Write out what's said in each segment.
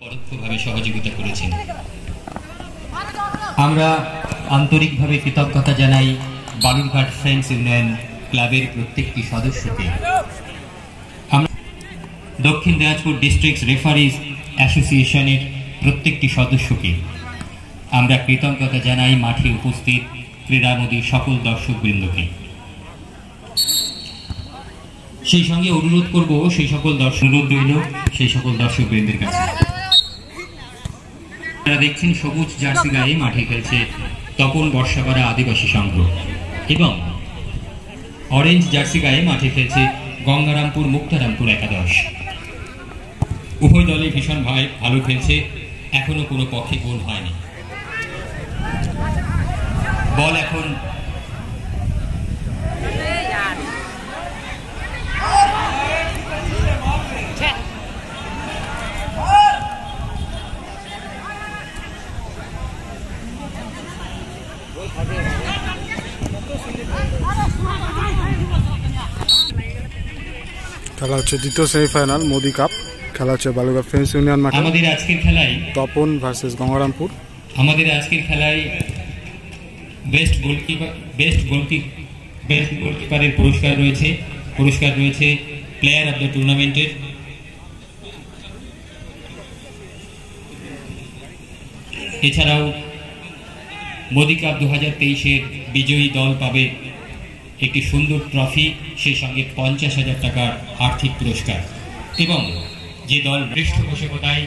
পরোক্ষভাবে সহযোগিতা করেছেন। আমরা আন্তরিকভাবে কৃতজ্ঞতা জানাই বালুরঘাট ফ্রেন্ডস ইউনিয়ন ক্লাবের প্রত্যেকটি সদস্যকে। আমরা দক্ষিণ দিনাজপুর ডিস্ট্রিক্ট রেফারিজ অ্যাসোসিয়েশনের প্রত্যেকটি সদস্যকে আমরা কৃতজ্ঞতা জানাই। মাঠে উপস্থিত ক্রীড়ামোদী সকল দর্শকবৃন্দকে সেই সঙ্গে অনুরোধ করব সেই সকল দর্শকবৃন্দের কাছে। আপনারা দেখছেন সবুজ জার্সি গায়ে মাঠে খেলছে তপন বর্ষাপাড়া আদিবাসী সংঘ এবং অরেঞ্জ জার্সি গায়ে মাঠে খেলছে গঙ্গারামপুর মুক্তারামপুর একাদশ। উভয় দলে ভীষণ ভালো খেলছে, এখনো কোনো পক্ষে গোল হয়নি। বল এখন খেলা হচ্ছে দ্বিতীয় সেমিফাইনাল মোদি কাপ। খেলা হচ্ছে বালুরঘাট ফ্রেন্ডস ইউনিয়ন মাঠে। আমাদের আজকের খেলায় তপন ভার্সেস গঙ্গারামপুর। আমাদের আজকের খেলায় বেস্ট গোলকিপারের পুরস্কার রয়েছে প্লেয়ার অফ দ্য টুর্নামেন্টের। এছাড়াও মোদি কাপ 2023-এর বিজয়ী দল পাবে একটি সুন্দর ট্রফি, সেই সঙ্গে 50,000 টাকার আর্থিক পুরস্কার। এবং যে দল পৃষ্ঠপোষকতায়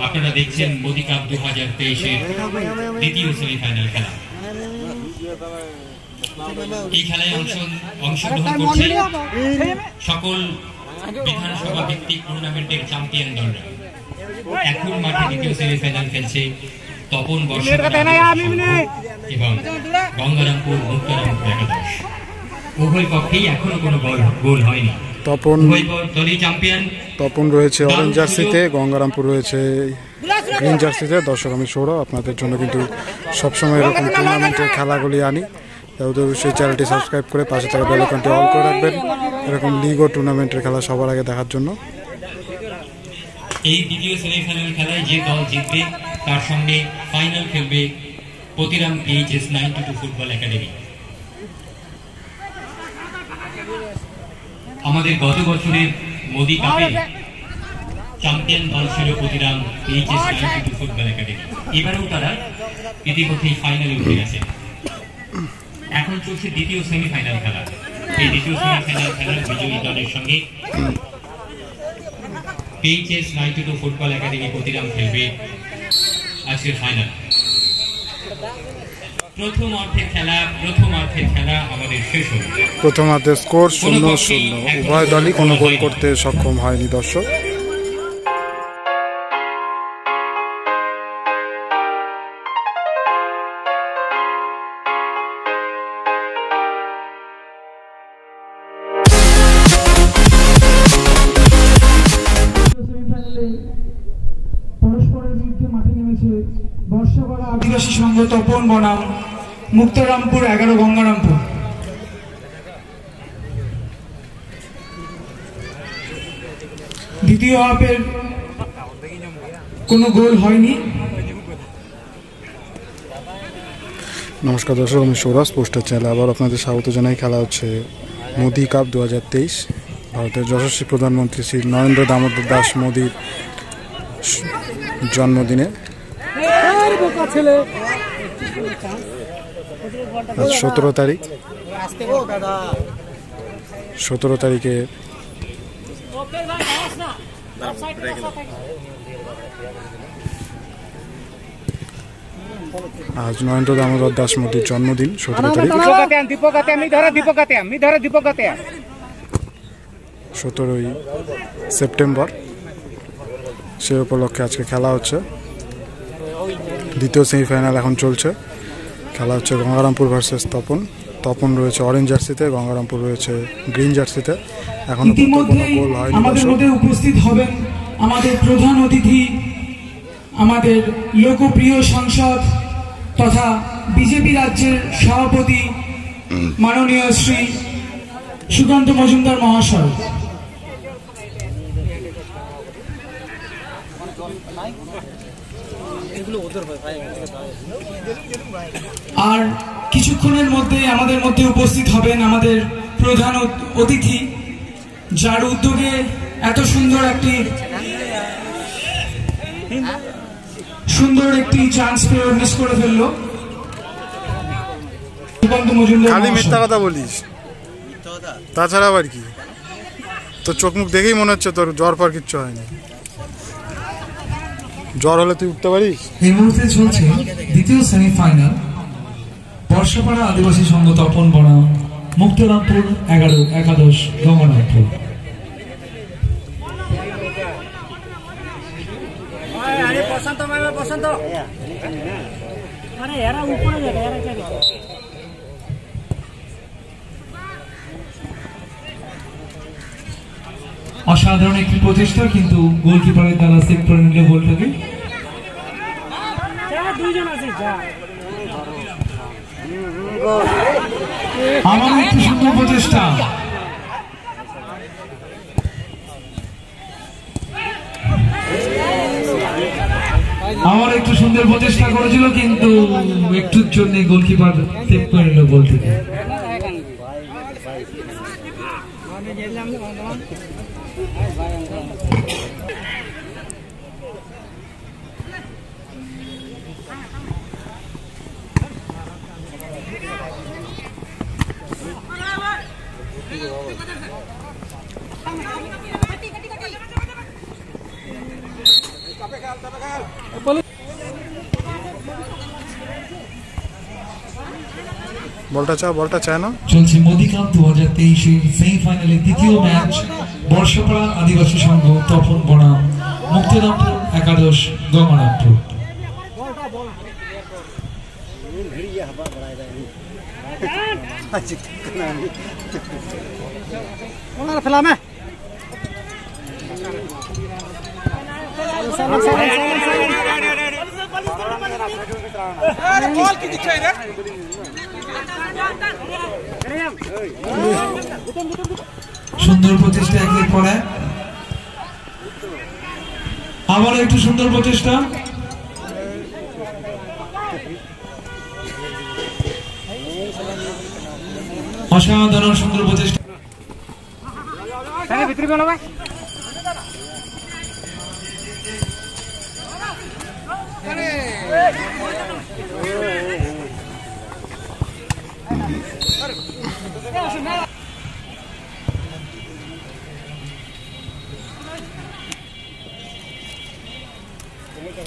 আপনারা দেখছেন মোদি কাপ 2023-এর দ্বিতীয় সেমিফাইনাল খেলা। এই খেলায় অংশগ্রহণ করছে সকল বিধানসভা ভিত্তিক টুর্নামেন্টের চ্যাম্পিয়ন দলরা। এখন মাঠে দ্বিতীয় সেমিফাইনাল খেলছে তপন বর্ষাপাড়া এবং গঙ্গারামপুর মুক্তারামপুর একাদশ। উভয় পক্ষেই এখনো কোনো গোল হয়নি। তপন রয়েছে অরেঞ্জ জার্সিতে, গঙ্গারামপুর রয়েছে গ্রিন জার্সিতে। দর্শক, আমি সৌরভ, আপনাদের জন্য কিন্তু সবসময় এরকম টুর্নামেন্টের খেলাগুলি আনি। অবশ্যই চ্যানেলটি সাবস্ক্রাইব করে পাশে থাকা বেল আইকনটি অন করে রাখবেন এরকম লিগ ও টুর্নামেন্টের খেলা সবার আগে দেখার জন্য। এই দ্বিতীয় সেমিফাইনাল খেলায় যে দল জিতবে তার সঙ্গে ফাইনাল খেলবে প্রতিরাম PHS 92 ফুটবল একাডেমি। আমাদের গত বছরের মোদি কাপে চ্যাম্পিয়ন দল ছিল প্রতিরাম PHS 92 ফুটবল একাডেমি। এবারেও তারা ইতিমধ্যেই ফাইনালে উঠে গেছে। এখন চলছে দ্বিতীয় সেমিফাইনাল খেলা। এই দ্বিতীয় সেমিফাইনাল খেলার বিজয়ী দলের সঙ্গে PHS 92 ফুটবল একাডেমি প্রতিরাম খেলবে আজকের ফাইনাল। প্রথম অর্ধের খেলা আমাদের শেষ হল। প্রথমার্ধের স্কোর 0-0। উভয় দলই কোনো গোল করতে সক্ষম হয়নি। দর্শক, পরস্পরের বিরুদ্ধে মাঠে নেমেছে বর্ষাপাড়া আদিবাসী সংঘ তপন বনাম মুক্তারামপুর 11 গঙ্গারামপুর। দ্বিতীয় হাফের কোনো গোল হয়নি। নমস্কার দর্শক, আমি সৌরভ, পোস্টার চ্যানেল আবার আপনাদের স্বাগত জানাই। খেলা হচ্ছে মোদি কাপ 2023। ভারতের যশস্বী প্রধানমন্ত্রী শ্রী নরেন্দ্র দামোদর দাস মোদির জন্মদিনে 17 তারিখ 17 তারিখে আজ নরেন্দ্র দামোদর দাস মোদির জন্মদিন 17 তারিখ। 17ই সেপ্টেম্বর, সে উপলক্ষে আজকে খেলা হচ্ছে। দ্বিতীয় সেমিফাইনাল এখন চলছে। খেলা হচ্ছে গঙ্গারামপুর ভার্সেস তপন। তপন রয়েছে অরেঞ্জ জার্সিতে, গঙ্গারামপুর রয়েছে গ্রিন জার্সিতে। এখন গোল হয়নি। আমাদের মধ্যে উপস্থিত হবেন আমাদের প্রধান অতিথি, আমাদের লোকপ্রিয় সাংসদ তথা বিজেপি রাজ্যের সভাপতি মাননীয় শ্রী সুকান্ত মজুমদার মহাশয়। আর কিছুক্ষণের মধ্যে আমাদের মধ্যে উপস্থিত হবেন আমাদের প্রধান অতিথি, যার উদ্যোগে এত সুন্দর একটি চান্স পেয়ে মিস করে ফেললো। খালি মিথ্যা কথা বলিস, তাছাড়া আবার কি? তোর চোখ মুখ দেখেই মনে হচ্ছে তোর জ্বর পর কিচ্ছু হয়নি। জ্বর হলে তুই উঠতে পারিস? এই মুহূর্তে চলছে দ্বিতীয় সেমিফাইনাল, বর্ষাপাড়া আদিবাসী সংঘ তপন বনাম মুক্তরামপুর 11-11 গঙ্গারামপুর। অসাধারণ একটি প্রচেষ্টা, কিন্তু গোলকিপারের দ্বারা সেভ করে নিল বলটাকে। আমার একটি সুন্দর প্রচেষ্টা, করেছিল, কিন্তু একটুর জন্য গোলকিপার সেভ করে নিল বল থেকে। বলটা চায় না। চলছে মোদি কাপ 2023 সেমিফাইনালের দ্বিতীয় ম্যাচ, বর্ষাপাড়া আদিবাসী সংঘ তপন বনাম মুক্তরামপুর 11 গঙ্গারামপুর। সুন্দর প্রচেষ্টা, একের পর এক। আবার একটু সুন্দর প্রচেষ্টা, অসাধারণ সুন্দর প্রচেষ্টা।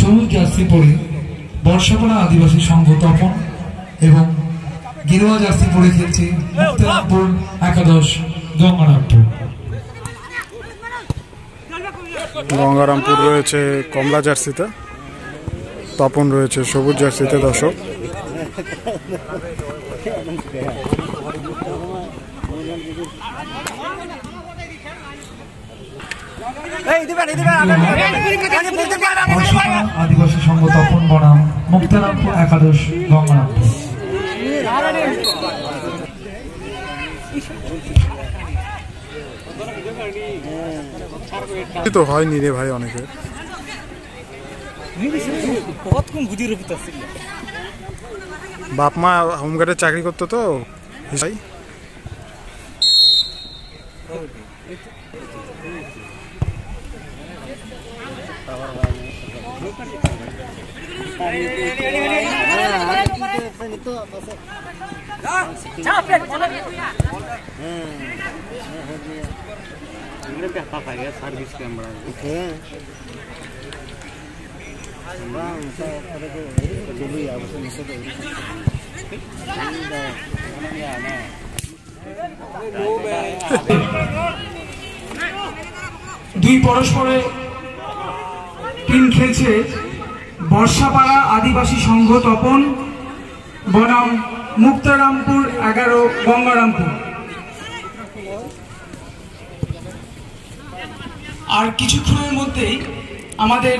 সবুজ জার্সি পরে বর্ষাপাড়া আদিবাসী সংঘ তপন এবং গেরুয়া জার্সি পরে খেলছে মুক্তরামপুর 11 গঙ্গারামপুর। গঙ্গারামপুর রয়েছে কমলা জার্সিতে, তপন রয়েছে সবুজ জার্সিতে। দর্শক, আদিবাসী সংঘ তপন বনাম মুক্তরামপুর 11 গঙ্গারামপুর। তো হয়নি রে ভাই, অনেকের বাপ মা হোমগার্ডে চাকরি করতো তো ভাই। सर्विस कैमरा দুই পরস্পরে টিম খেলছে বর্ষাপাড়া আদিবাসী সংঘ তপন বনাম মুক্তরামপুর 11 গঙ্গারামপুর। আর কিছুক্ষণের মধ্যেই আমাদের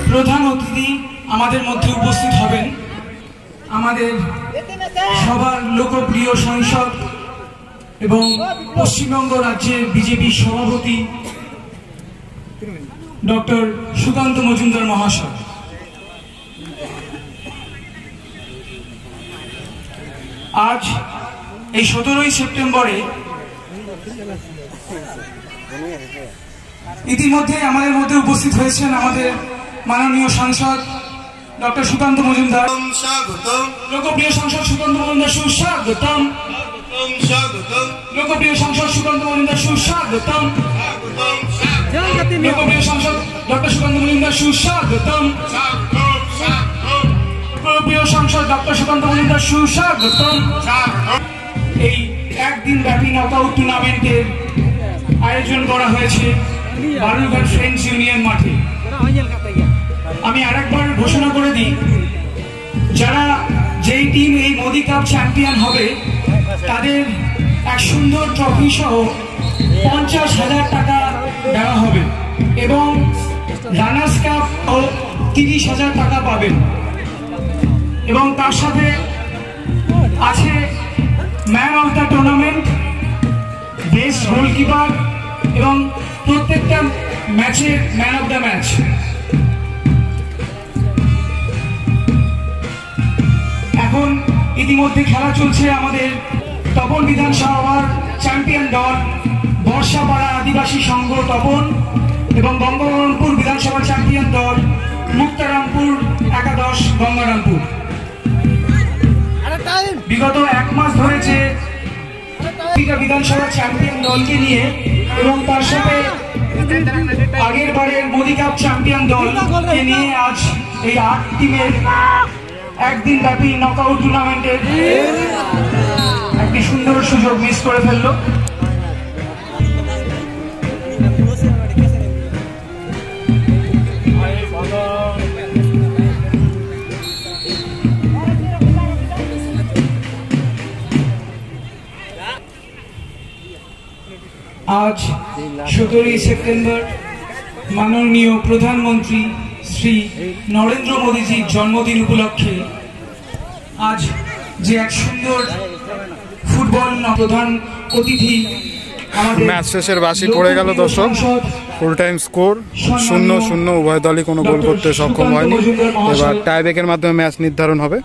প্রধান অতিথি আমাদের মধ্যে উপস্থিত হবেন, আমাদের সবার লোকপ্রিয় সাংসদ এবং পশ্চিমবঙ্গ রাজ্যের বিজেপি সভাপতি ডক্টর সুকান্ত মজুমদার মহাশয়। আজ এই 17ই সেপ্টেম্বরে ইতিমধ্যে আমাদের মধ্যে উপস্থিত হয়েছেন আমাদের মাননীয় সাংসদ ডক্টর সুকান্ত মজুমদার। লোকপ্রিয় সাংসদ সুকান্ত মজুমদার সুস্বাগতম। লোকপ্রিয় সাংসদ সুকান্ত মজুমদার সুস্বাগতম। লোকপ্রিয় সাংসদ ডক্টর সুকান্ত মজুমদার সুস্বাগতম। লোকপ্রিয় সাংসদ ডক্টর সুকান্ত মজুমদার সুস্বাগতম। এই একদিন ব্যাপী নকআউট টুর্নামেন্টের আয়োজন করা হয়েছে বালুরঘাট ফ্রেন্ডস ইউনিয়ন মাঠে। আমি আরেকবার ঘোষণা করে দিই, যারা যেই টিম এই মোদি কাপ চ্যাম্পিয়ন হবে তাদের এক সুন্দর ট্রফি সহ 50,000 টাকা দেওয়া হবে এবং রানার্স কাপ ও 30,000 টাকা পাবেন এবং তার সাথে আছে man of the tournament, best goalkeeper এবং প্রত্যেকটা ম্যাচের ম্যান অফ দ্য ম্যাচ। এখন ইতিমধ্যে খেলা চলছে আমাদের তপন বিধানসভার চ্যাম্পিয়ন দল বর্ষাপাড়া আদিবাসী সংঘ তপন এবং বঙ্গবন্ধুপুর বিধানসভার চ্যাম্পিয়ন দল মুক্তারামপুর একাদশ গঙ্গারামপুর। বিগত 1 মাস ধরেছে বিধানসভার চ্যাম্পিয়ন দলকে নিয়ে এবং তার সাথে আগের বারের মোদি কাপ চ্যাম্পিয়ন দলকে নিয়ে আজ এই 8 টিমের একদিন ব্যাপী নকআউট টুর্নামেন্টের একটি সুন্দর সুযোগ মিস করে ফেলল। আজ 17ই সেপ্টেম্বর মাননীয় প্রধানমন্ত্রী শ্রী নরেন্দ্র মোদীজির জন্মদিন উপলক্ষে আজ যে এক সুন্দর ফুটবল প্রধান অতিথি আমাদের ম্যাচ শেষের বাঁশি পড়ে গেল দর্শক। ফুল টাইম স্কোর 0-0, উভয় দলই কোনো গোল করতে সক্ষম হয়নি। এবার টাইব্রেকের মাধ্যমে ম্যাচ নির্ধারণ হবে।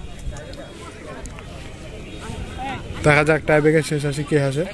দেখা যাক টাইব্রেকের শেষ আসি কে আসে।